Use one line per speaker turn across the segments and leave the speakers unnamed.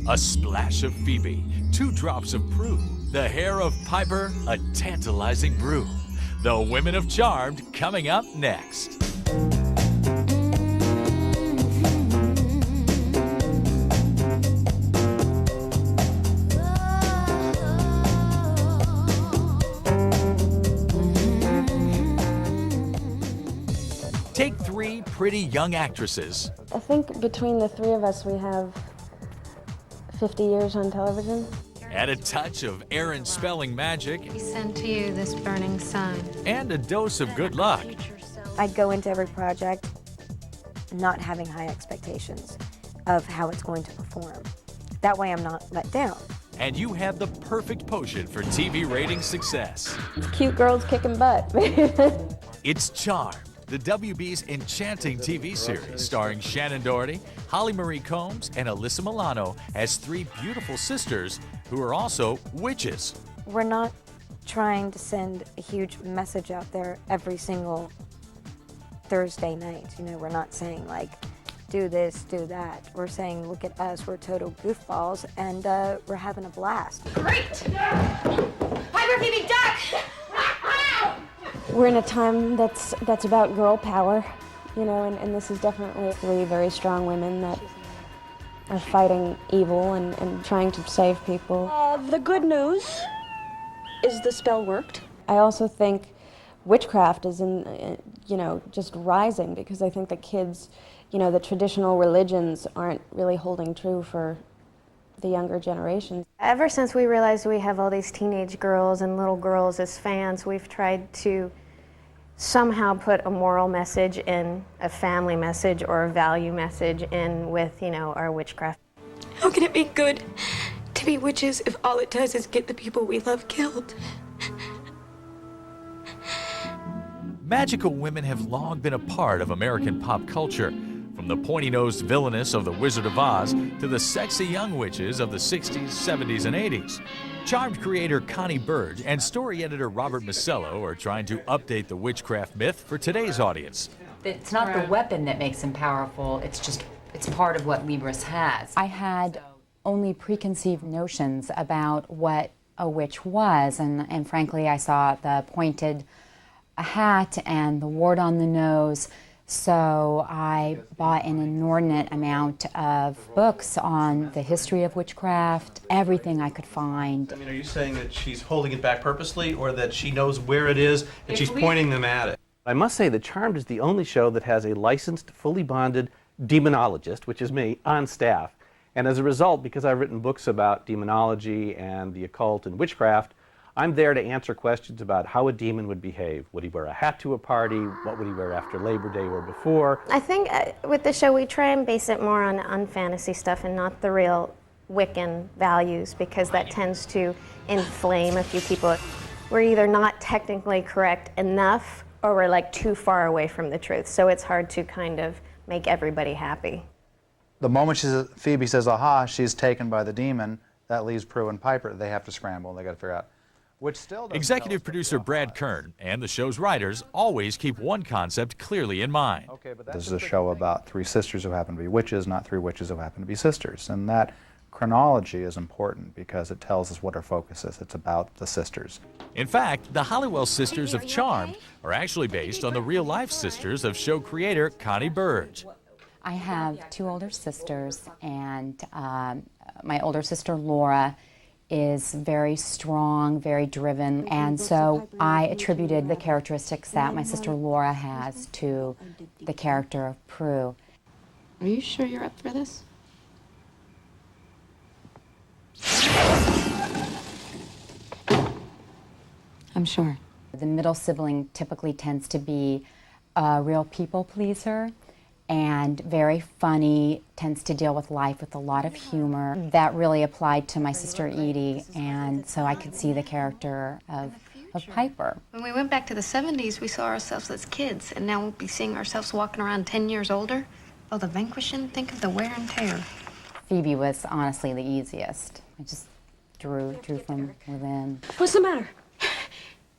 a splash of Phoebe, 2 drops of Prue, the hair of Piper, a tantalizing brew. The Women of Charmed coming up next. Take 3 pretty young actresses.
I think between the 3 of us, we have 50 years on television.
Add a touch of Aaron spelling magic.
We send to you this burning sun.
And a dose of good luck.
I'd go into every project not having high expectations of how it's going to perform. That way I'm not let down.
And you have the perfect potion for TV rating success.
Cute girls kicking butt.
It's Charmed, the WB's enchanting TV series starring Shannon Doherty, Holly Marie Combs, and Alyssa Milano as 3 beautiful sisters who are also witches.
We're not trying to send a huge message out there every single Thursday night. You know, we're not saying like, do this, do that. We're saying, look at us, we're total goofballs, and we're having a blast.
Great! Piper, Phoebe, duck!
We're in a time that's about girl power, you know, and this is definitely 3 very strong women that are fighting evil and trying to save people.
The good news is the spell worked.
I also think witchcraft is you know, just rising, because I think the kids, you know, the traditional religions aren't really holding true for the younger generations.
Ever since we realized we have all these teenage girls and little girls as fans, we've tried to somehow put a moral message in, a family message or a value message in with, you know, our witchcraft.
How can it be good to be witches if all it does is get the people we love killed?
Magical women have long been a part of American pop culture. From the pointy-nosed villainess of The Wizard of Oz to the sexy young witches of the 60s, 70s, and 80s. Charmed creator Connie Burge and story editor Robert Masello are trying to update the witchcraft myth for today's audience.
It's not the weapon that makes him powerful, it's part of what Libris has. I had only preconceived notions about what a witch was, and frankly I saw the pointed hat and the wart on the nose. So I bought an inordinate amount of books on the history of witchcraft, everything I could find.
I mean, are you saying that she's holding it back purposely, or that she knows where it is and she's pointing them at it? I must say that Charmed is the only show that has a licensed, fully bonded demonologist, which is me, on staff. And as a result, because I've written books about demonology and the occult and witchcraft, I'm there to answer questions about how a demon would behave. Would he wear a hat to a party? What would he wear after Labor Day or before?
I think with the show we try and base it more on fantasy stuff and not the real Wiccan values, because that tends to inflame a few people. We're either not technically correct enough or we're like too far away from the truth. So it's hard to kind of make everybody happy.
The moment Phoebe says, aha, she's taken by the demon, that leaves Prue and Piper. They have to scramble. They got to figure out. Which still
Executive producer Brad Kern and the show's writers always keep one concept clearly in mind.
This is a show about 3 sisters who happen to be witches, not 3 witches who happen to be sisters. And that chronology is important because it tells us what our focus is. It's about the sisters.
In fact, the Halliwell sisters of Charmed are actually based on the real-life sisters of show creator Connie Burge.
I have 2 older sisters, and my older sister Laura is very strong, very driven, and so I attributed the characteristics that my sister Laura has to the character of Prue.
Are you sure you're up for this? I'm sure.
The middle sibling typically tends to be a real people pleaser and very funny, tends to deal with life with a lot of humor. That really applied to my sister Edie, and so I could see the character of Piper.
When we went back to the 70s, we saw ourselves as kids, and now we'll be seeing ourselves walking around 10 years older. Oh, the vanquishing, think of the wear and tear.
Phoebe was honestly the easiest. I just drew from within.
What's the matter?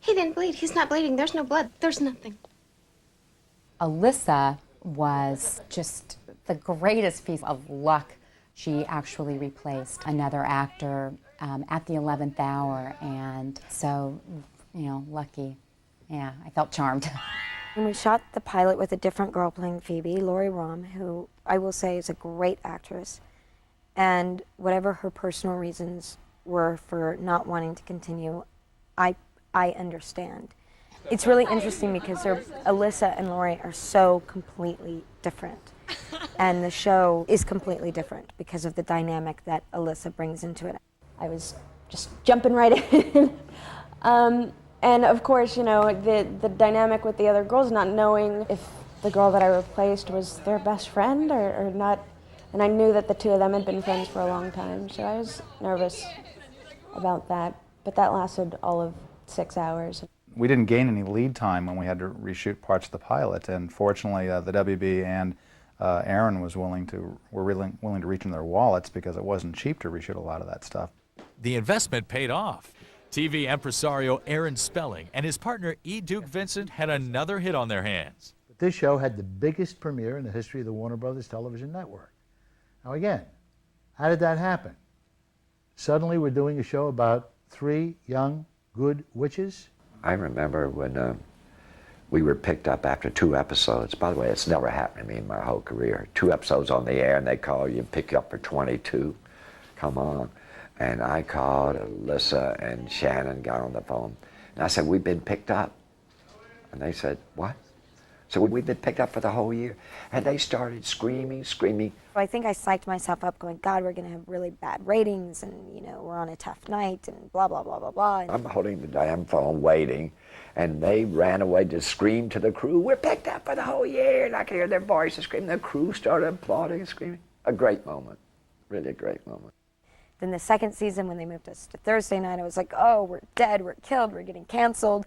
He didn't bleed. He's not bleeding. There's no blood. There's nothing.
Alyssa was just the greatest piece of luck She actually replaced another actor at the 11th hour, and so, lucky. Yeah, I felt charmed.
And we shot the pilot with a different girl playing Phoebe, Lori Rom, who I will say is a great actress. And whatever her personal reasons were for not wanting to continue, I understand. It's really interesting because Alyssa and Lori are so completely different. And the show is completely different because of the dynamic that Alyssa brings into it.
I was just jumping right in. And of course, the dynamic with the other girls, not knowing if the girl that I replaced was their best friend or not. And I knew that the two of them had been friends for a long time, so I was nervous about that. But that lasted all of 6 hours.
We didn't gain any lead time when we had to reshoot parts of the pilot, and fortunately the WB and Aaron were willing to reach in their wallets because it wasn't cheap to reshoot a lot of that stuff.
The investment paid off. TV impresario Aaron Spelling and his partner E. Duke Vincent had another hit on their hands.
This show had the biggest premiere in the history of the Warner Brothers television network. Now again, how did that happen? Suddenly we're doing a show about 3 young, good witches.
I remember when we were picked up after 2 episodes. By the way, it's never happened to me in my whole career. 2 episodes on the air and they call you and pick you up for 22. Come on. And I called Alyssa and Shannon, got on the phone. And I said, we've been picked up. And they said, what? So we've been picked up for the whole year. And they started screaming.
I think I psyched myself up going, God, we're going to have really bad ratings and, we're on a tough night and blah, blah, blah, blah, blah. And
I'm holding the damn phone waiting. And they ran away to scream to the crew, we're picked up for the whole year. And I could hear their voices screaming. The crew started applauding and screaming. A great moment. Really a great moment.
Then the second season, when they moved us to Thursday night, I was like, oh, we're dead, we're killed, we're getting canceled.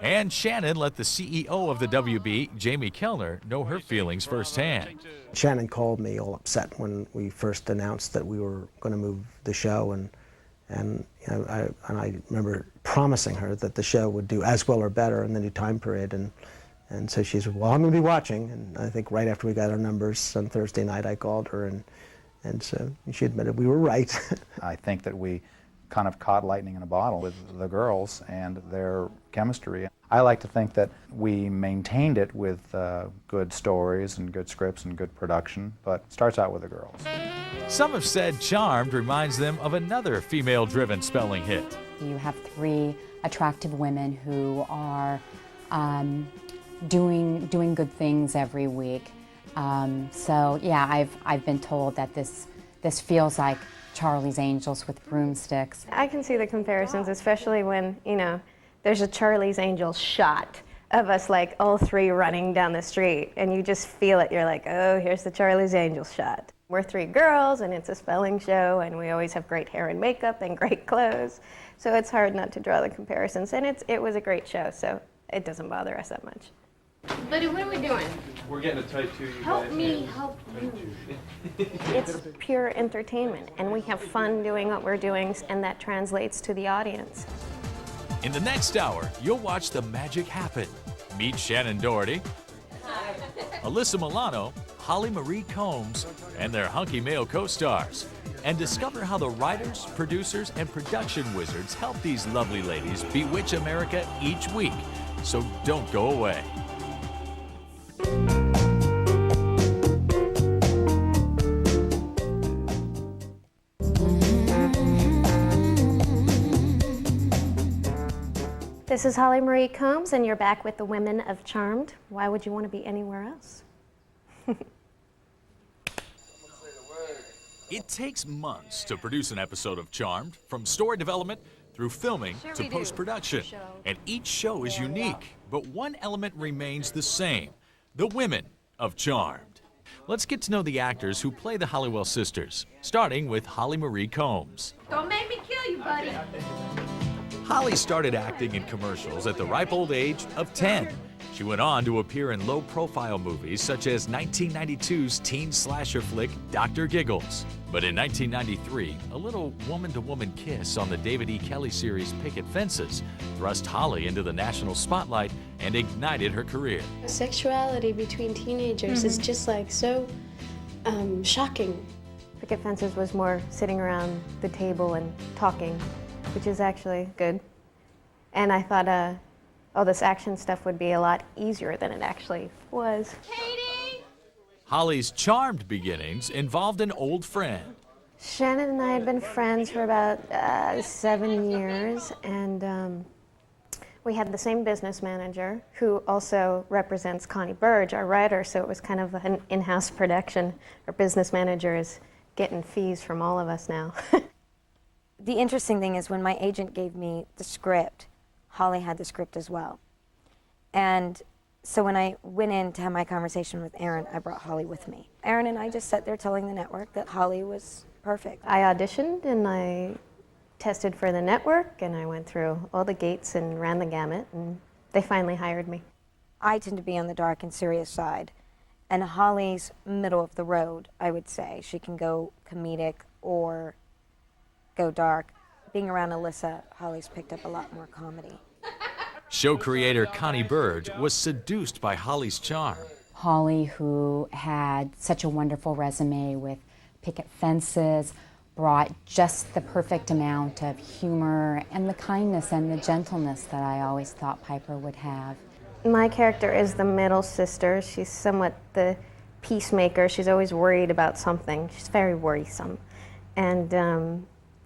And Shannon let the CEO of the WB, Jamie Kellner, know her feelings firsthand.
Shannon called me all upset when we first announced that we were going to move the show, and I remember promising her that the show would do as well or better in the new time period, and so she said, well, I'm going to be watching. And I think right after we got our numbers on Thursday night, I called her, and so she admitted we were right.
I think that we kind of caught lightning in a bottle with the girls and their chemistry. I like to think that we maintained it with good stories and good scripts and good production, but it starts out with the girls.
Some have said Charmed reminds them of another female-driven Spelling hit.
You have 3 attractive women who are doing good things every week. So yeah, I've been told that this feels like Charlie's Angels with broomsticks.
I can see the comparisons, especially when, there's a Charlie's Angels shot of us like all 3 running down the street and you just feel it. You're like, oh, here's the Charlie's Angels shot. We're 3 girls and it's a spelling show and we always have great hair and makeup and great clothes. So it's hard not to draw the comparisons, and it was a great show, so it doesn't bother us that much.
Buddy, what are we doing?
We're getting a tight 2, you
Help
guys.
me help you.
It's pure entertainment, and we have fun doing what we're doing, and that translates to the audience.
In the next hour, you'll watch the magic happen. Meet Shannon Doherty, Alyssa Milano, Holly Marie Combs, and their hunky male co-stars. And discover how the writers, producers, and production wizards help these lovely ladies bewitch America each week. So don't go away.
This is Holly Marie Combs, and you're back with the Women of Charmed. Why would you want to be anywhere else?
It takes months to produce an episode of Charmed, from story development through filming to post-production. And each show is unique, but one element remains the same: the women of Charmed. Let's get to know the actors who play the Halliwell sisters, starting with Holly Marie Combs.
Don't make me kill you, buddy.
Holly started acting in commercials at the ripe old age of 10. She went on to appear in low-profile movies such as 1992's teen slasher flick Dr. Giggles. But in 1993, a little woman-to-woman kiss on the David E. Kelley series Picket Fences thrust Holly into the national spotlight and ignited her career.
Sexuality between teenagers is just like so shocking.
Picket Fences was more sitting around the table and talking, which is actually good. And I thought, oh, this action stuff would be a lot easier than it actually was.
Holly's charmed beginnings involved an old friend.
Shannon and I had been friends for about 7 years, and we had the same business manager who also represents Connie Burge, our writer, so it was kind of an in-house production. Our business manager is getting fees from all of us now.
The interesting thing is when my agent gave me the script, Holly had the script as well. And so when I went in to have my conversation with Aaron, I brought Holly with me. Aaron and I just sat there telling the network that Holly was perfect.
I auditioned and I tested for the network and I went through all the gates and ran the gamut, and they finally hired me.
I tend to be on the dark and serious side, and Holly's middle of the road, I would say. She can go comedic or go dark. Being around Alyssa, Holly's picked up a lot more comedy.
Show creator Connie Burge was seduced by Holly's charm.
Holly, who had such a wonderful resume with Picket Fences, brought just the perfect amount of humor and the kindness and the gentleness that I always thought Piper would have.
My character is the middle sister. She's somewhat the peacemaker. She's always worried about something. She's very worrisome and a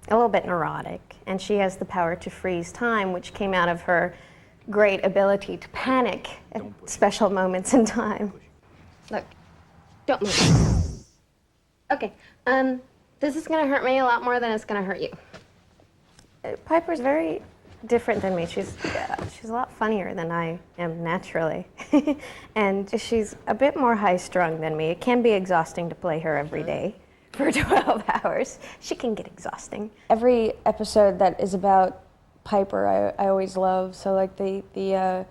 little bit neurotic. And she has the power to freeze time, which came out of her great ability to panic at special moments in time. Look, don't move. Okay, this is gonna hurt me a lot more than it's gonna hurt you. Piper's very different than me. She's a lot funnier than I am naturally. And she's a bit more high-strung than me. It can be exhausting to play her every day for 12 hours. She can get exhausting.
Every episode that is about Piper, I always love. So like the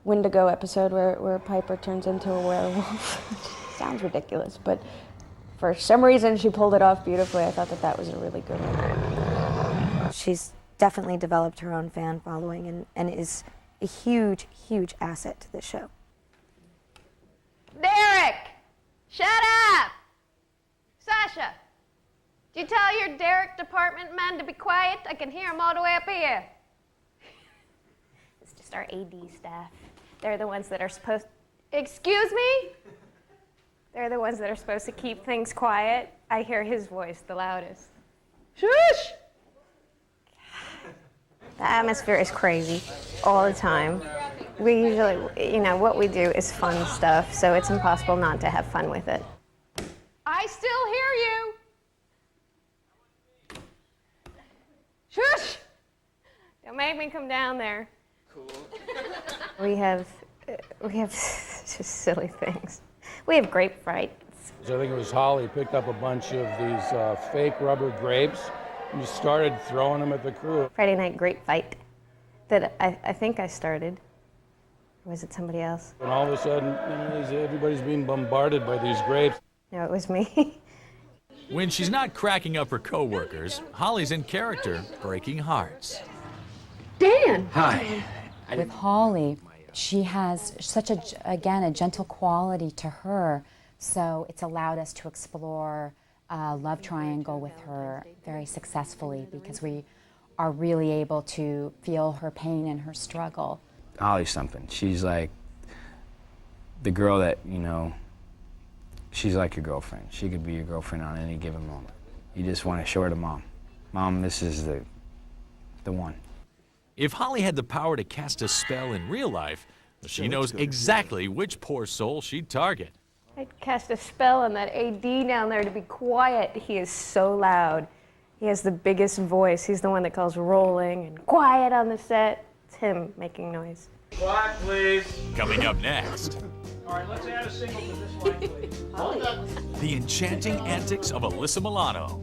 Wendigo episode where Piper turns into a werewolf. Sounds ridiculous, but for some reason she pulled it off beautifully. I thought that was a really good one.
She's definitely developed her own fan following and is a huge, huge asset to the show.
Derek! Shut up! Sasha! Did you tell your Derek department man to be quiet? I can hear him all the way up here. It's just our AD staff. They're the ones that are supposed... Excuse me? They're the ones that are supposed to keep things quiet. I hear his voice the loudest. Shush! The atmosphere is crazy all the time. We usually, what we do is fun stuff, so it's impossible not to have fun with it. I still hear you. Shush! Don't make me come down there. Cool. We have just silly things. We have grape fright.
So I think it was Holly picked up a bunch of these fake rubber grapes and just started throwing them at the crew.
Friday night grape fight that I think I started. Or was it somebody else?
And all of a sudden, everybody's being bombarded by these grapes.
No, it was me.
When she's not cracking up her coworkers, Holly's in character, breaking hearts.
Dan!
Hi.
With Holly, she has such a gentle quality to her, so it's allowed us to explore a love triangle with her very successfully because we are really able to feel her pain and her struggle.
Holly's something. She's like the girl that, she's like your girlfriend. She could be your girlfriend on any given moment. You just want to show her to Mom. Mom, this is the one.
If Holly had the power to cast a spell in real life, she knows exactly which poor soul she'd target.
I'd cast a spell on that AD down there to be quiet. He is so loud. He has the biggest voice. He's the one that calls rolling and quiet on the set. It's him making noise.
Quiet, please.
Coming up next.
All right, let's add a single to this line, please. Hold up.
The enchanting antics of Alyssa Milano.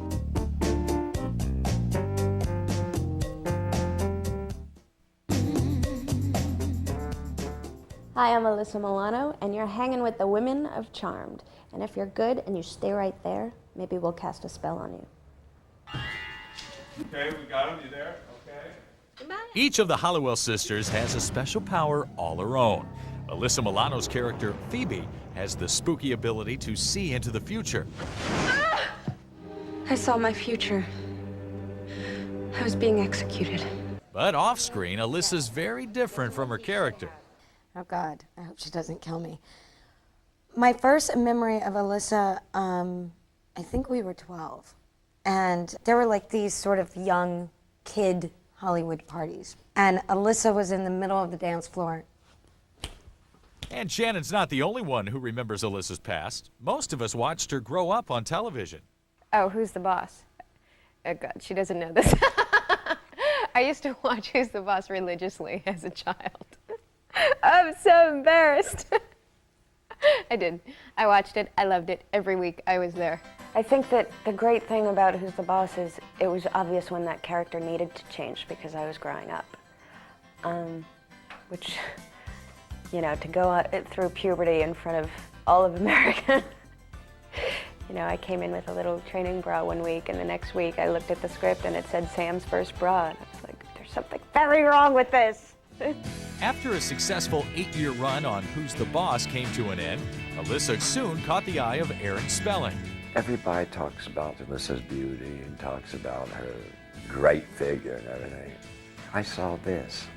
Hi, I'm Alyssa Milano, and you're hanging with the women of Charmed. And if you're good and you stay right there, maybe we'll cast a spell on you.
Okay, we got him. You there? Okay.
Each of the Halliwell sisters has a special power all her own. Alyssa Milano's character, Phoebe, has the spooky ability to see into the future.
I saw my future. I was being executed.
But off-screen, Alyssa's very different from her character.
Oh God, I hope she doesn't kill me. My first memory of Alyssa, I think we were 12. And there were like these sort of young kid Hollywood parties. And Alyssa was in the middle of the dance floor.
And Shannon's not the only one who remembers Alyssa's past. Most of us watched her grow up on television.
Oh, Who's the Boss? Oh God, she doesn't know this. I used to watch Who's the Boss religiously as a child. I'm so embarrassed. I did. I watched it. I loved it. Every week I was there.
I think that the great thing about Who's the Boss is it was obvious when that character needed to change because I was growing up. Which, you know, to go out through puberty in front of all of America. You know, I came in with a little training bra one week, and the next week I looked at the script and it said Sam's first bra. And I was like, there's something very wrong with this.
After a successful 8-year run on Who's the Boss came to an end, Alyssa soon caught the eye of Aaron Spelling.
Everybody talks about Alyssa's beauty and talks about her great figure and everything. I saw this.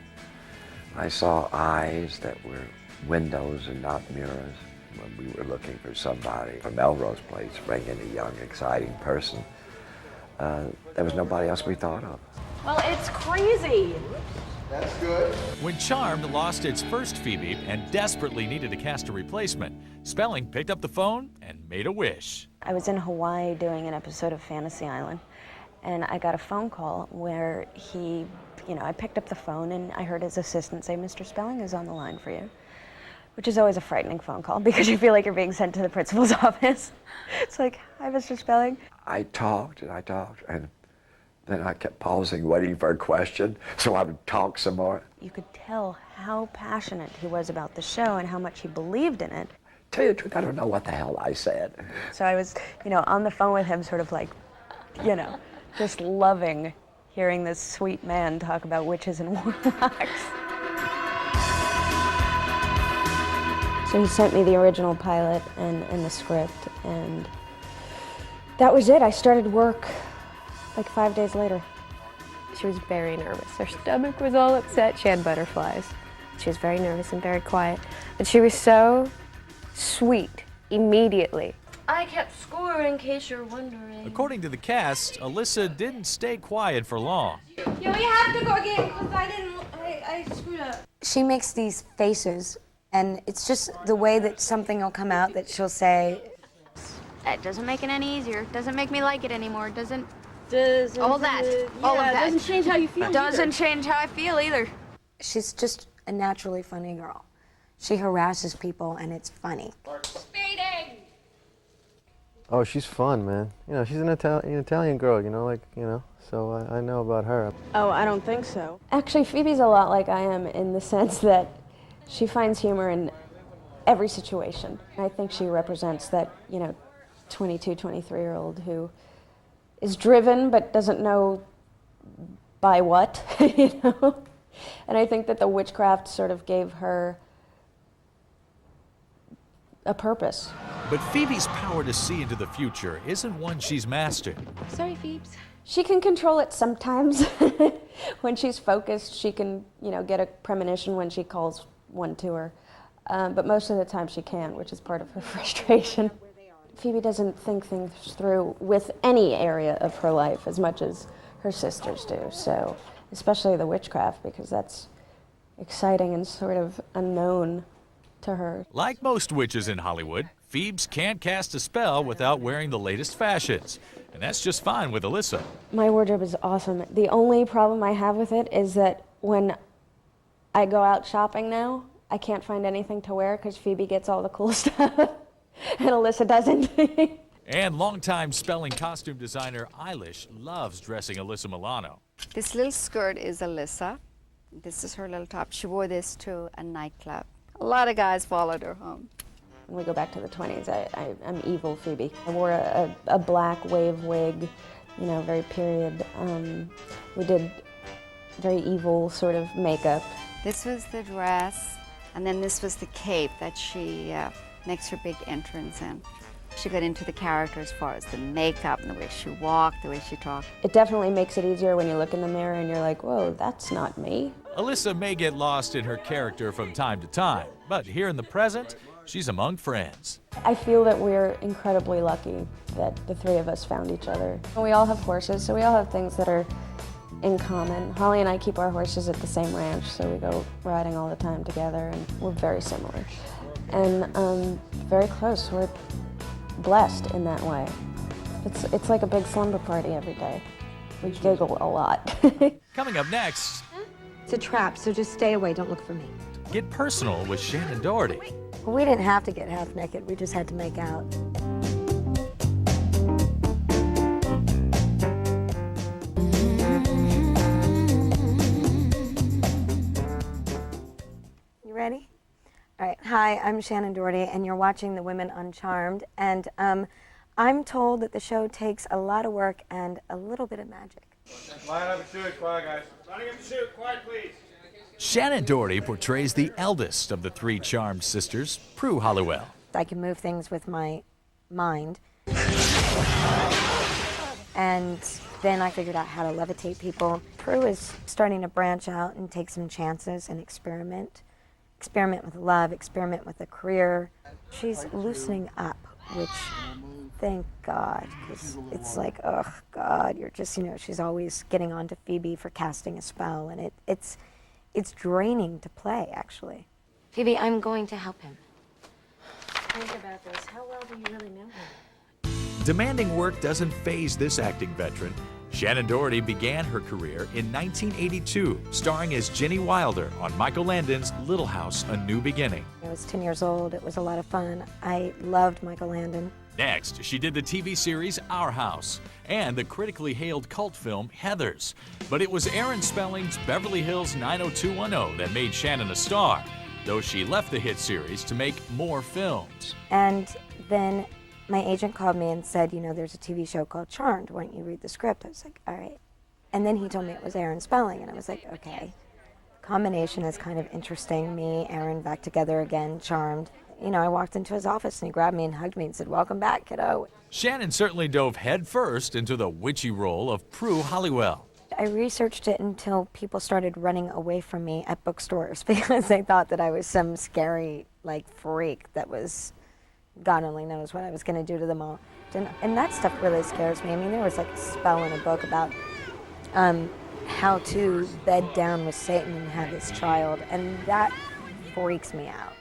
I saw eyes that were windows and not mirrors. When we were looking for somebody from Melrose Place to bring in a young, exciting person, there was nobody else we thought of.
Well, it's crazy.
That's good. When Charmed lost its first Phoebe and desperately needed to cast a replacement, Spelling picked up the phone and made a wish.
I was in Hawaii doing an episode of Fantasy Island, and I got a phone call where he, you know, I picked up the phone and I heard his assistant say, Mr. Spelling is on the line for you. Which is always a frightening phone call because you feel like you're being sent to the principal's office. It's like, hi, Mr. Spelling.
I talked, and then I kept pausing, waiting for a question, so I would talk some more.
You could tell how passionate he was about the show and how much he believed in it.
Tell you the truth, I don't know what the hell I said.
So I was, you know, on the phone with him sort of like, you know, just loving hearing this sweet man talk about witches and warlocks. So he sent me the original pilot and the script, and that was it. I started work like 5 days later.
She was very nervous. Her stomach was all upset. She had butterflies. She was very nervous and very quiet. But she was so sweet immediately.
I kept score in case you're wondering.
According to the cast, Alyssa didn't stay quiet for long.
Yeah, we have to go again because I screwed up.
She makes these faces, and it's just the way that something will come out that she'll say.
That doesn't make it any easier. Doesn't make me like it anymore. Doesn't
all
that.
Yeah,
All of that.
Doesn't change how you feel.
Doesn't change how I feel either.
She's just a naturally funny girl. She harasses people, and it's funny.
Speeding.
Oh, she's fun, man. You know, she's an Italian girl, you know, like, you know, so I know about her.
Oh, I don't think so. Actually, Phoebe's a lot like I am in the sense that she finds humor in every situation. I think she represents that, you know, 22, 23-year-old who is driven but doesn't know by what, you know? And I think that the witchcraft sort of gave her a purpose.
But Phoebe's power to see into the future isn't one she's mastered.
Sorry, Phoebes. She can control it sometimes. When she's focused, she can, you know, get a premonition when she calls one to her. But most of the time she can, which is part of her frustration. Phoebe doesn't think things through with any area of her life as much as her sisters do. So, especially the witchcraft, because that's exciting and sort of unknown to her.
Like most witches in Hollywood, Phoebes can't cast a spell without wearing the latest fashions. And that's just fine with Alyssa.
My wardrobe is awesome. The only problem I have with it is that when I go out shopping now, I can't find anything to wear because Phoebe gets all the cool stuff and Alyssa doesn't.
And longtime Spelling costume designer Eilish loves dressing Alyssa Milano.
This little skirt is Alyssa. This is her little top. She wore this to a nightclub. A lot of guys followed her home.
When we go back to the 20s, I'm evil Phoebe. I wore a black wave wig, you know, very period. We did very evil sort of makeup.
This was the dress, and then this was the cape that she makes her big entrance in. She got into the character as far as the makeup and the way she walked, the way she talked.
It definitely makes it easier when you look in the mirror and you're like, whoa, that's not me.
Alyssa may get lost in her character from time to time, but here in the present, she's among friends.
I feel that we're incredibly lucky that the three of us found each other. We all have horses, so we all have things that are in common. Holly and I keep our horses at the same ranch, so we go riding all the time together, and we're very similar. And very close. We're blessed in that way. It's like a big slumber party every day. We giggle a lot.
Coming up next,
It's a trap, so just stay away, don't look for me.
get personal with Shannon Doherty.
We didn't have to get half naked, we just had to make out. You ready? All right, hi, I'm Shannon Doherty, and you're watching The Women on Charmed, and I'm told that the show takes a lot of work and a little bit of magic.
Line up and shoot. Quiet, guys. Lining up and shoot. Quiet, please.
Shannon Doherty portrays the eldest of the three Charmed sisters, Prue Halliwell.
I can move things with my mind. And then I figured out how to levitate people. Prue is starting to branch out and take some chances and experiment. Experiment with love, experiment with a career. She's loosening up, which, thank God, because it's like, oh God, you're just, she's always getting on to Phoebe for casting a spell, and it's draining to play, actually.
Phoebe, I'm going to help him.
Think about this. How well do you really know him?
Demanding work doesn't faze this acting veteran. Shannon Doherty began her career in 1982, starring as Jenny Wilder on Michael Landon's Little House, A New Beginning.
I was 10 years old. It was a lot of fun. I loved Michael Landon.
Next, she did the TV series Our House and the critically hailed cult film Heathers. But it was Aaron Spelling's Beverly Hills 90210 that made Shannon a star, though she left the hit series to make more films.
And then my agent called me and said, there's a TV show called Charmed. Why don't you read the script? I was like, all right. And then he told me it was Aaron Spelling, and I was like, okay. The combination is kind of interesting. Me, Aaron, back together again, Charmed. I walked into his office and he grabbed me and hugged me and said, welcome back, kiddo.
Shannon certainly dove headfirst into the witchy role of Prue Halliwell.
I researched it until people started running away from me at bookstores because they thought that I was some scary, freak that was, God only knows what I was going to do to them all. And that stuff really scares me. I mean, there was a spell in a book about how to bed down with Satan and have his child, and that freaks me out.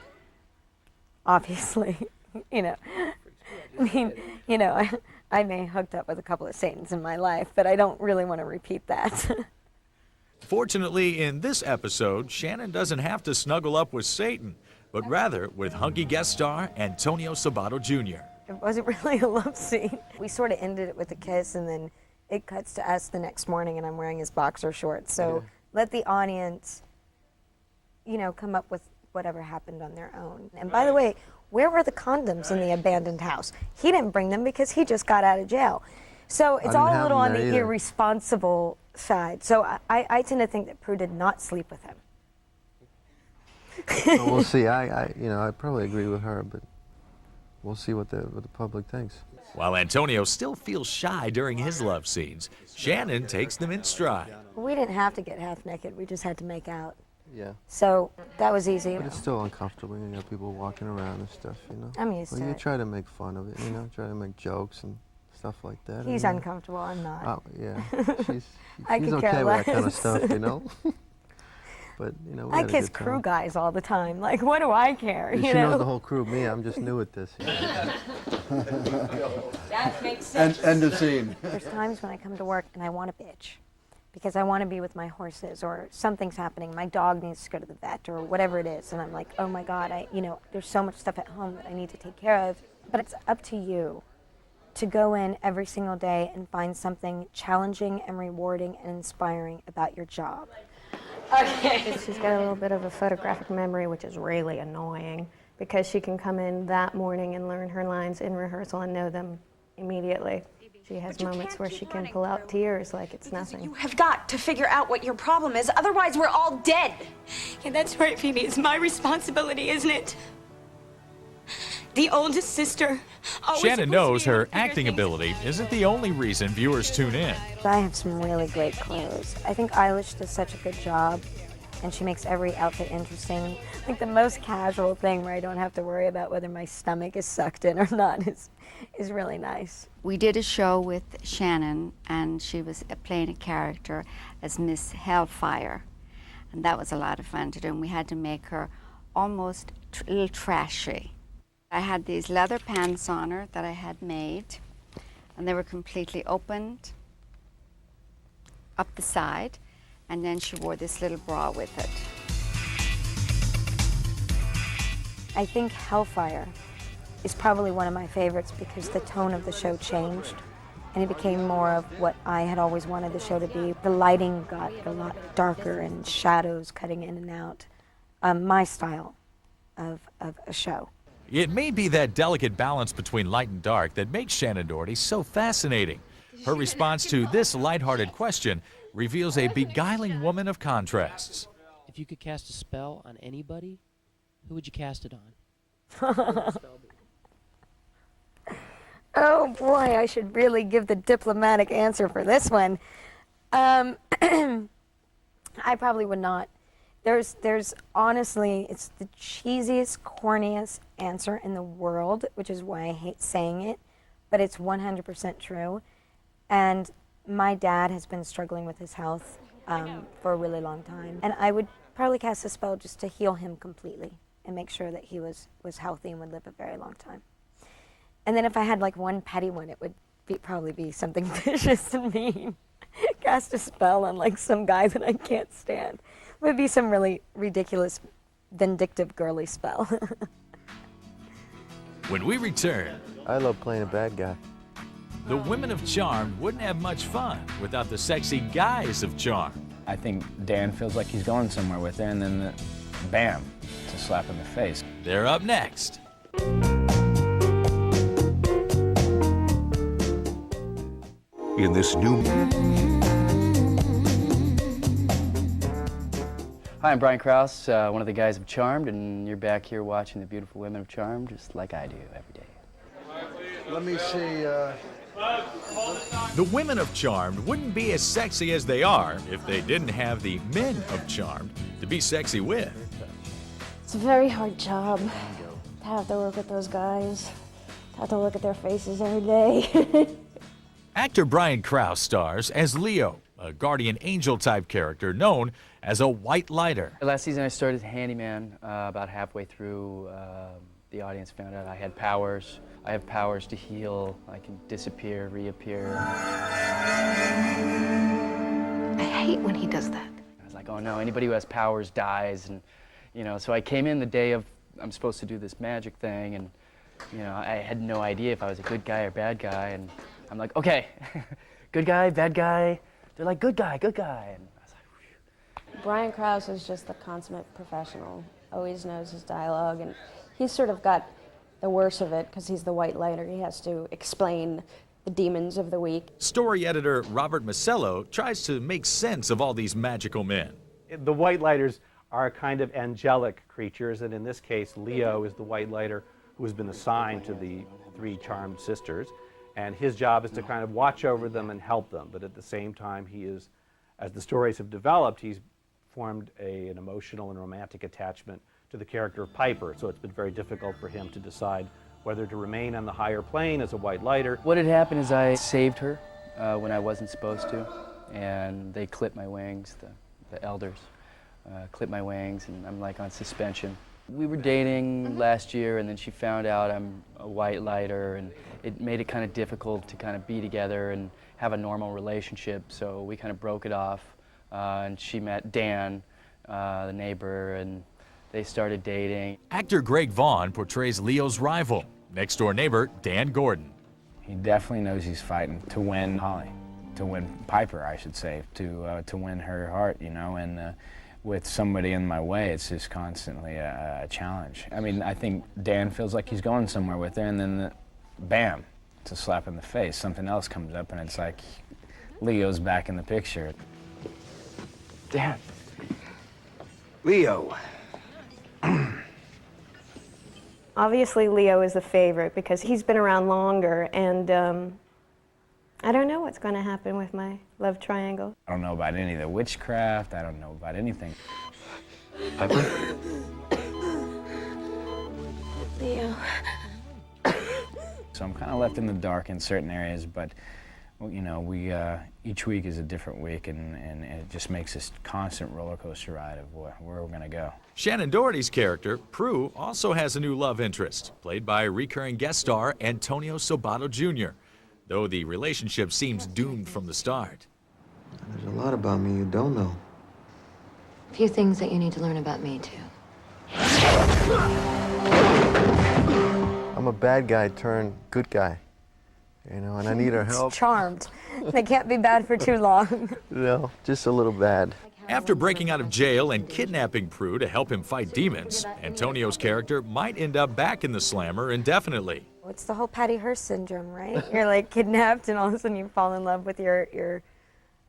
Obviously, I may have hooked up with a couple of Satans in my life, but I don't really want to repeat that.
Fortunately, in this episode, Shannon doesn't have to snuggle up with Satan, but rather with hunky guest star Antonio Sabato Jr.
It wasn't really a love scene. We sort of ended it with a kiss, and then it cuts to us the next morning, and I'm wearing his boxer shorts. So let the audience, come up with whatever happened on their own. And by the way, where were the condoms in the abandoned house? He didn't bring them because he just got out of jail. So it's all a little on the irresponsible side. So I tend to think that Prue did not sleep with him.
Well, we'll see. I probably agree with her, but we'll see what the public thinks.
While Antonio still feels shy during his love scenes, Shannon takes them in stride.
We didn't have to get half naked. We just had to make out.
Yeah.
So that was easy.
But it's still uncomfortable. You got people walking around and stuff,
I'm used to
you
it.
try to make fun of it, try to make jokes and stuff like that.
He's uncomfortable. I'm not.
Oh, yeah. She's
could
okay
care
with that kind of
less.
stuff, But, we
I
had a
kiss
good time.
crew guys all the time. What do I care?
She knows the whole crew. Me, I'm just new at this.
That makes sense.
End of scene.
There's times when I come to work and I want to bitch because I want to be with my horses or something's happening. My dog needs to go to the vet or whatever it is. And I'm like, oh my God, there's so much stuff at home that I need to take care of. But it's up to you to go in every single day and find something challenging and rewarding and inspiring about your job.
Okay. She's got a little bit of a photographic memory, which is really annoying because she can come in that morning and learn her lines in rehearsal and know them immediately. She has moments where she can pull out tears like it's nothing.
You have got to figure out what your problem is, otherwise we're all dead.
Yeah, that's right, Phoebe. It's my responsibility, isn't it? the oldest sister. Always
Shannon
supposed
knows
to be able
her
to figure
acting
things
ability isn't the only reason viewers tune in.
I have some really great clothes. I think Eilish does such a good job, and she makes every outfit interesting. I think the most casual thing where I don't have to worry about whether my stomach is sucked in or not is really nice.
We did a show with Shannon, and she was playing a character as Miss Hellfire. And that was a lot of fun to do, and we had to make her almost a little trashy. I had these leather pants on her that I had made, and they were completely opened up the side, and then she wore this little bra with it.
I think Hellfire is probably one of my favorites because the tone of the show changed and it became more of what I had always wanted the show to be. The lighting got a lot darker and shadows cutting in and out. My style of a show.
It may be that delicate balance between light and dark that makes Shannon Doherty so fascinating. Her response to this lighthearted question reveals a beguiling woman of contrasts.
If you could cast a spell on anybody, who would you cast it on?
Oh boy, I should really give the diplomatic answer for this one. I probably would not. There's honestly, it's the cheesiest, corniest answer in the world, which is why I hate saying it, but it's 100% true. And my dad has been struggling with his health for a really long time. And I would probably cast a spell just to heal him completely and make sure that he was healthy and would live a very long time. And then if I had like one petty one, it would probably be something vicious and mean. Cast a spell on like some guy that I can't stand. It would be some really ridiculous, vindictive, girly spell.
When we return,
I love playing a bad guy.
the women of Charmed wouldn't have much fun without the sexy guys of Charmed.
I think Dan feels like he's going somewhere with her, and then bam, it's a slap in the face.
They're up next.
In this new...
Hi, I'm Brian Krause, one of the guys of Charmed, and you're back here watching the beautiful women of Charmed, just like I do every day.
Let me see.
The women of Charmed wouldn't be as sexy as they are if they didn't have the men of Charmed to be sexy with.
It's a very hard job to have to work with those guys, to have to look at their faces every day.
Actor Brian Krause stars as Leo, a guardian angel type character known as a white lighter.
Last season I started Handyman. About halfway through, the audience found out I had powers. I have powers to heal. I can disappear, reappear.
I hate when he does that.
I was like, oh no, anybody who has powers dies. And, you know, so I came in the day of, I'm supposed to do this magic thing, and, you know, I had no idea if I was a good guy or bad guy. And I'm like, okay, good guy, bad guy. They're like, good guy, good guy. And I was like,
Brian Krause is just the consummate professional, always knows his dialogue, and he's sort of got the worst of it because he's the white lighter. He has to explain the demons of the week.
Story editor Robert Masello tries to make sense of all these magical men.
The white lighters are kind of angelic creatures, and in this case, Leo is the white lighter who has been assigned to the three Charmed sisters, and his job is to kind of watch over them and help them, but at the same time, he is, as the stories have developed, he's formed an emotional and romantic attachment to the character of Piper, so it's been very difficult for him to decide whether to remain on the higher plane as a white lighter.
what had happened is I saved her when I wasn't supposed to, and they clipped my wings, the elders clipped my wings, and I'm like on suspension. We were dating last year, and then she found out I'm a white lighter, and it made it kind of difficult to kind of be together and have a normal relationship, so we kind of broke it off, and she met Dan, the neighbor, and they started dating.
Actor Greg Vaughn portrays Leo's rival, next-door neighbor Dan Gordon.
He definitely knows he's fighting to win Holly, to win Piper, I should say, to win her heart, you know, and with somebody in my way, it's just constantly a challenge. I mean, I think Dan feels like he's going somewhere with her, and then bam, it's a slap in the face. Something else comes up, and it's like Leo's back in the picture.
Dan.
Leo.
Obviously, Leo is the favorite because he's been around longer, and I don't know what's going to happen with my love triangle.
I don't know about any of the witchcraft. I don't know about anything.
Piper?
Leo.
So I'm kind of left in the dark in certain areas, but you know, we each week is a different week, and it just makes this constant roller coaster ride of where we're going to go.
Shannon Doherty's character, Prue, also has a new love interest, played by recurring guest star Antonio Sabato Jr., though the relationship seems doomed from the start.
There's a lot about me you don't know.
A few things that you need to learn about me, too.
I'm a bad guy turned good guy, you know, and I need her help.
Charmed. They can't be bad for too long.
No, just a little bad.
After breaking out of jail and kidnapping Prue to help him fight demons, Antonio's character might end up back in the slammer indefinitely.
It's the whole Patty Hearst syndrome, right? You're like kidnapped and all of a sudden you fall in love with your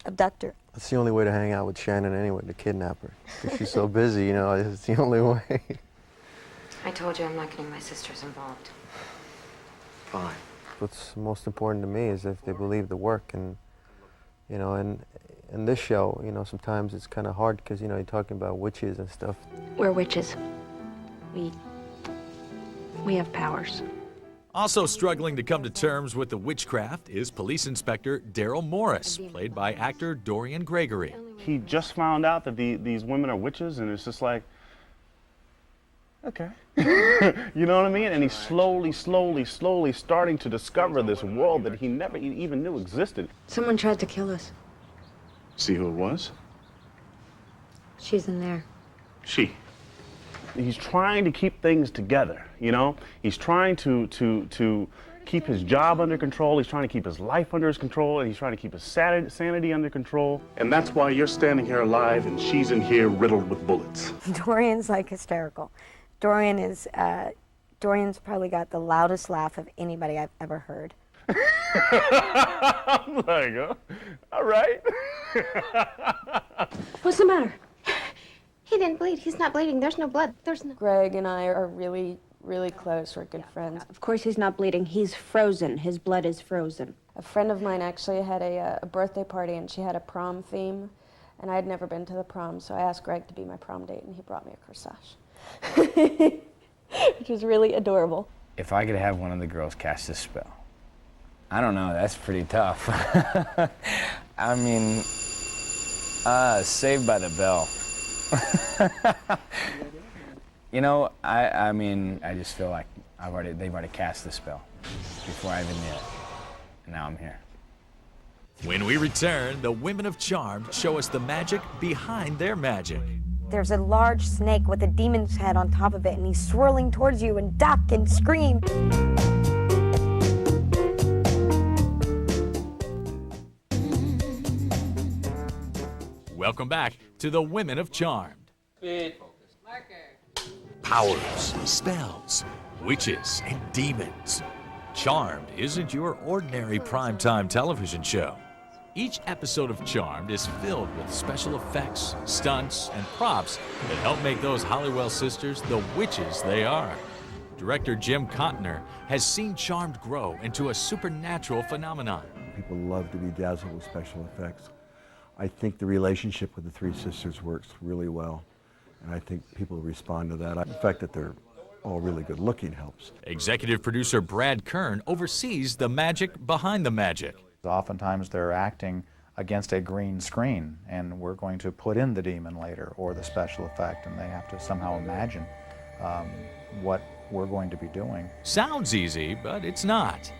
abductor.
That's the only way to hang out with Shannon anyway, to kidnap her. Because she's so busy, you know, it's the only way.
I told you I'm not getting my sisters involved.
Fine. What's most important to me is if they believe the work, and, you know, and in this show, you know, sometimes it's kind of hard because, you know, you're talking about witches and stuff.
We're witches. We have powers.
Also struggling to come to terms with the witchcraft is Police Inspector Daryl Morris, played by actor Dorian Gregory.
He just found out that these women are witches, and it's just like, okay. You know what I mean? And he's slowly starting to discover this world that he never even knew existed.
Someone tried to kill us.
See who it was?
She's in there.
She. He's trying to keep things together, you know? He's trying to keep his job under control. He's trying to keep his life under his control, and he's trying to keep his sanity under control. And that's why you're standing here alive, and she's in here riddled with bullets.
Dorian's like hysterical. Dorian's probably got the loudest laugh of anybody I've ever heard.
I'm like, oh, all right.
What's the matter? He didn't bleed. He's not bleeding. There's no blood. There's no...
Greg and I are really, really close. We're good friends.
Of course he's not bleeding. He's frozen. His blood is frozen.
A friend of mine actually had a birthday party, and she had a prom theme, and I'd never been to the prom, so I asked Greg to be my prom date, and he brought me a corsage, which was really adorable.
If I could have one of the girls cast a spell, I don't know, that's pretty tough. I mean, Saved by the Bell. You know, I mean, I just feel like they've already cast the spell before I even knew it, and now I'm here.
When we return, the women of Charmed show us the magic behind their magic.
There's a large snake with a demon's head on top of it, and he's swirling towards you, and duck and scream.
Welcome back to the Women of Charmed. Powers, spells, witches, and demons. Charmed isn't your ordinary primetime television show. Each episode of Charmed is filled with special effects, stunts, and props that help make those Halliwell sisters the witches they are. Director Jim Contner has seen Charmed grow into a supernatural phenomenon.
People love to be dazzled with special effects. I think the relationship with the three sisters works really well, and I think people respond to that. The fact that they're all really good looking helps.
Executive producer Brad Kern oversees the magic behind the magic.
Oftentimes they're acting against a green screen, and we're going to put in the demon later or the special effect, and they have to somehow imagine what we're going to be doing.
Sounds easy, but it's not.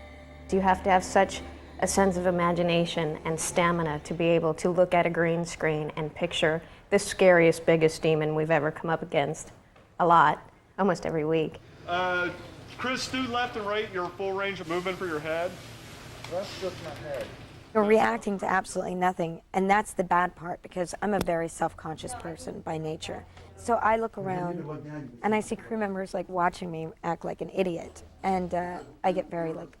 You have to have such a sense of imagination and stamina to be able to look at a green screen and picture the scariest, biggest demon we've ever come up against. A lot, almost every week.
Chris, Stu, left and right, your full range of movement for your head.
That's just my head.
You're reacting to absolutely nothing, and that's the bad part, because I'm a very self-conscious person by nature. So I look around and I see crew members like watching me act like an idiot, and I get very like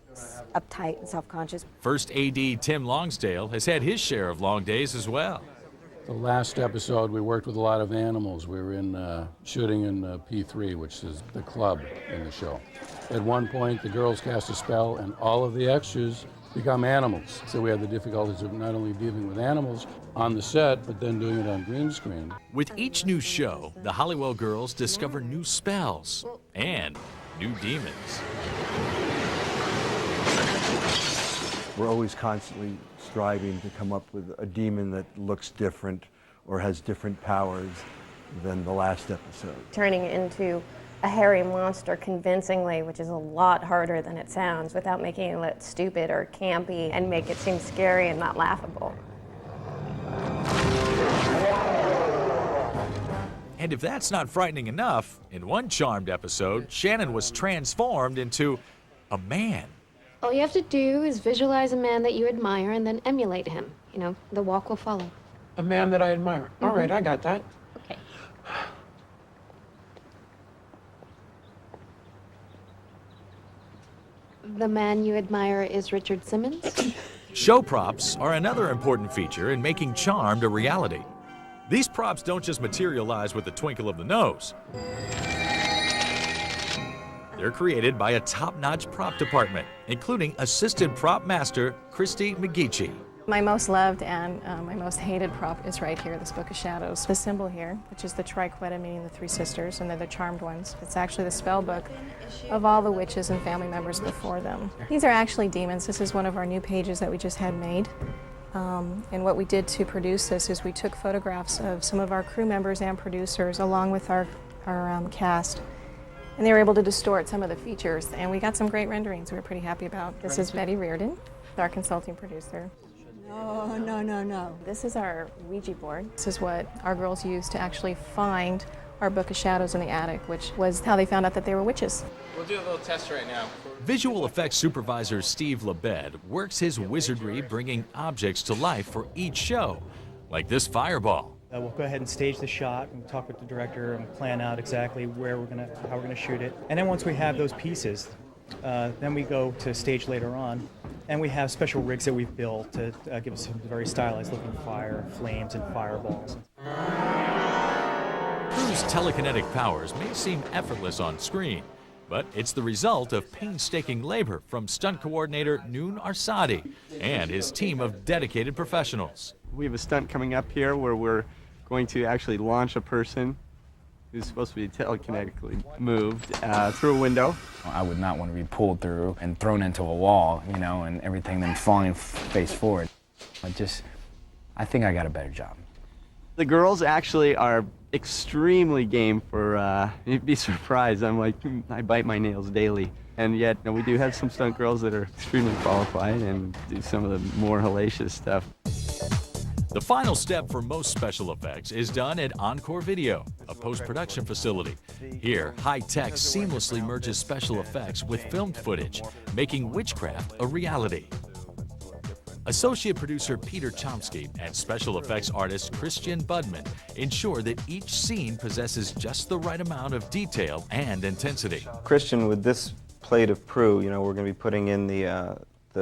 uptight and self-conscious.
First AD Tim Longsdale has had his share of long days as well.
The last episode, we worked with a lot of animals. We were in shooting in P3, which is the club in the show. At one point, the girls cast a spell, and all of the extras become animals. So we had the difficulties of not only dealing with animals on the set, but then doing it on green screen.
With each new show, the Halliwell girls discover new spells and new demons.
We're always constantly striving to come up with a demon that looks different or has different powers than the last episode.
Turning into a hairy monster convincingly, which is a lot harder than it sounds, without making it look stupid or campy and make it seem scary and not laughable.
And if that's not frightening enough, in one Charmed episode, Shannon was transformed into a man.
All you have to do is visualize a man that you admire and then emulate him. You know, the walk will follow.
A man that I admire. All right, I got that.
Okay. The man you admire is Richard Simmons?
Show props are another important feature in making Charmed a reality. These props don't just materialize with the twinkle of the nose. They're created by a top-notch prop department, including assistant prop master Christy McGeechee.
My most loved and my most hated prop is right here, this Book of Shadows. The symbol here, which is the triqueta, meaning the three sisters, and they're the charmed ones. It's actually the spell book of all the witches and family members before them. These are actually demons. This is one of our new pages that we just had made. And what we did to produce this is we took photographs of some of our crew members and producers along with our cast. And they were able to distort some of the features, and we got some great renderings we were pretty happy about. This is Betty Reardon, our consulting producer. No, no, no, no. This is our Ouija board. This is what our girls used to actually find our Book of Shadows in the attic, which was how they found out that they were witches.
We'll do a little test right now.
Visual effects supervisor Steve Labed works his wizardry bringing objects to life for each show, like this fireball.
We'll go ahead and stage the shot and talk with the director and plan out exactly how we're gonna shoot it. And then once we have those pieces, then we go to stage later on, and we have special rigs that we've built to give us some very stylized looking fire, flames, and fireballs.
Crew's telekinetic powers may seem effortless on screen, but it's the result of painstaking labor from stunt coordinator Noon Arsadi and his team of dedicated professionals.
We have a stunt coming up here where we're going to actually launch a person who's supposed to be telekinetically moved through a window.
I would not want to be pulled through and thrown into a wall, you know, and everything then falling face forward. I think I got a better job.
The girls actually are extremely game for, you'd be surprised. I'm like, I bite my nails daily. And yet, we do have some stunt girls that are extremely qualified and do some of the more hellacious stuff.
The final step for most special effects is done at Encore Video, a post-production facility. Here, high-tech seamlessly merges special effects with filmed footage, making witchcraft a reality. Associate producer Peter Chomsky and special effects artist Christian Budman ensure that each scene possesses just the right amount of detail and intensity.
Christian, with this plate of Prue, we're going to be putting in the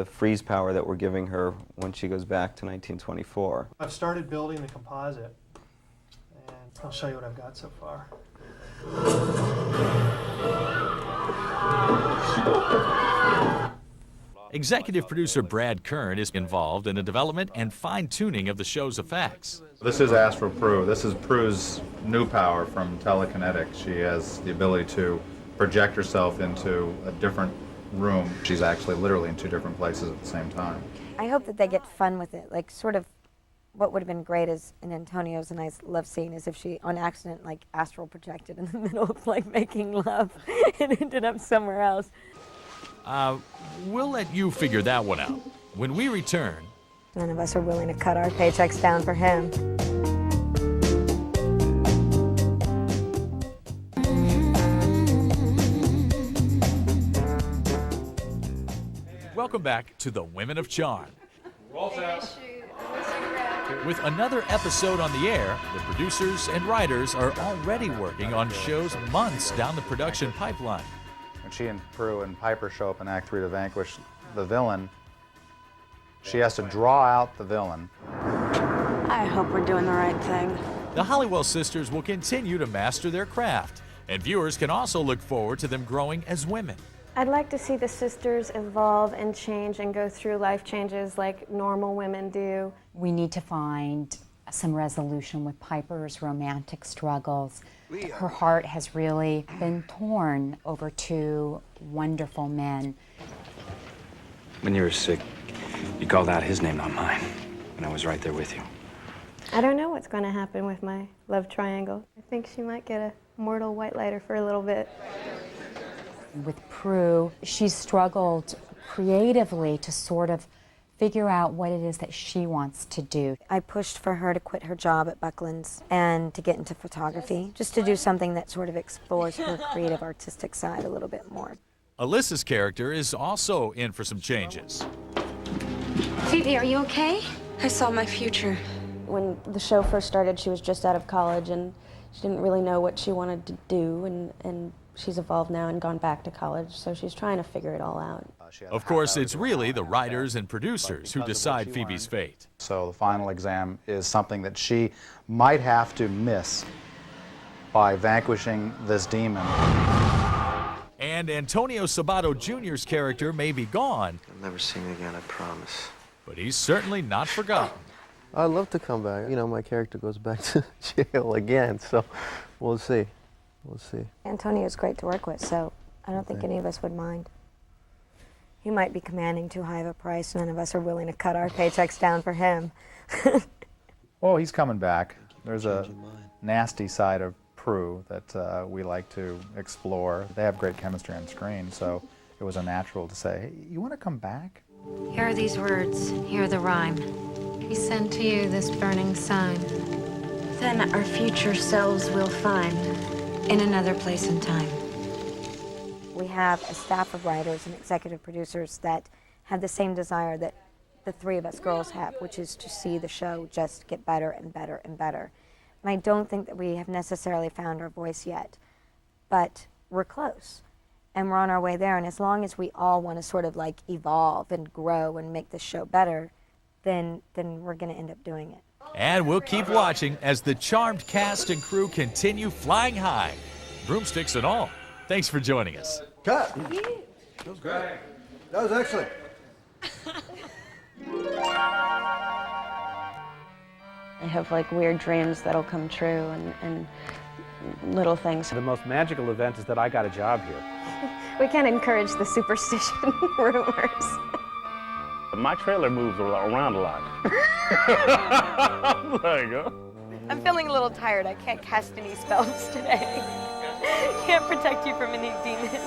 freeze power that we're giving her when she goes back to 1924.
I've started building the composite, and I'll show you what I've got so far.
Executive producer Brad Kern is involved in the development and fine-tuning of the show's effects.
This is Astral Prue. This is Prue's new power from telekinetics. She has the ability to project herself into a different room. She's actually literally in two different places at the same time.
I hope that they get fun with it. Like, sort of what would have been great is in Antonio's, and I love seeing, is if she on accident like astral projected in the middle of like making love and ended up somewhere else.
We'll let you figure that one out. When we return,
none of us are willing to cut our paychecks down for him.
welcome back to the Women of Charm. With another episode on the air, the producers and writers are already working on shows months down the production pipeline.
When she and Prue and Piper show up in Act 3 to vanquish the villain, she has to draw out the villain.
I
hope we're doing the right thing.
The Halliwell sisters will continue to master their craft, and viewers can also look forward to them growing as women.
I'd like to see the sisters evolve and change and go through life changes like normal women do.
We need to find some resolution with Piper's romantic struggles. Her heart has really been torn over two wonderful men.
When you were sick, you called out his name, not mine, and I was right there with you.
I don't know what's going to happen with my love triangle. I think she might get a mortal white lighter for a little bit.
With Prue, she's struggled creatively to sort of figure out what it is that she wants to do.
I pushed for her to quit her job at Buckland's and to get into photography, just to do something that sort of explores her creative artistic side a little bit more.
Alyssa's character is also in for some changes.
Phoebe, are you okay? I saw my future.
When the show first started, she was just out of college and she didn't really know what she wanted to do, and she's evolved now and gone back to college, so she's trying to figure it all out.
Of course, it's really the writers and producers who decide Phoebe's fate.
So the final exam is something that she might have to miss by vanquishing this demon.
And Antonio Sabato Jr.'s character may be gone,
You'll never see me again, I promise.
but he's certainly not forgotten.
I'd love to come back. You know, my character goes back to jail again, so we'll see. We'll see.
Antonio's great to work with, so I don't think any of us would mind. He might be commanding too high of a price. None of us are willing to cut our paychecks down for him.
Oh, he's coming back. There's a nasty side of Prue that we like to explore. They have great chemistry on screen, so it was a natural to say, hey, you want to come back?
Here are these words. Hear the rhyme.
He sent to you this burning sign.
Then our future selves will find in another place and time.
We have a staff of writers and executive producers that have the same desire that the three of us girls have, which is to see the show just get better and better and better. And I don't think that we have necessarily found our voice yet, but we're close. And we're on our way there, and as long as we all want to sort of like evolve and grow and make the show better, then we're going to end up doing it.
And we'll keep watching as the charmed cast and crew continue flying high, broomsticks and all. Thanks for joining us.
Cut! That was great. That was excellent.
I have like weird dreams that'll come true and little things.
The most magical event is that I got a job here.
We can't encourage the superstition rumors.
My trailer moves around a lot. There you go.
I'm feeling a little tired. I can't cast any spells today. Can't protect you from any demons.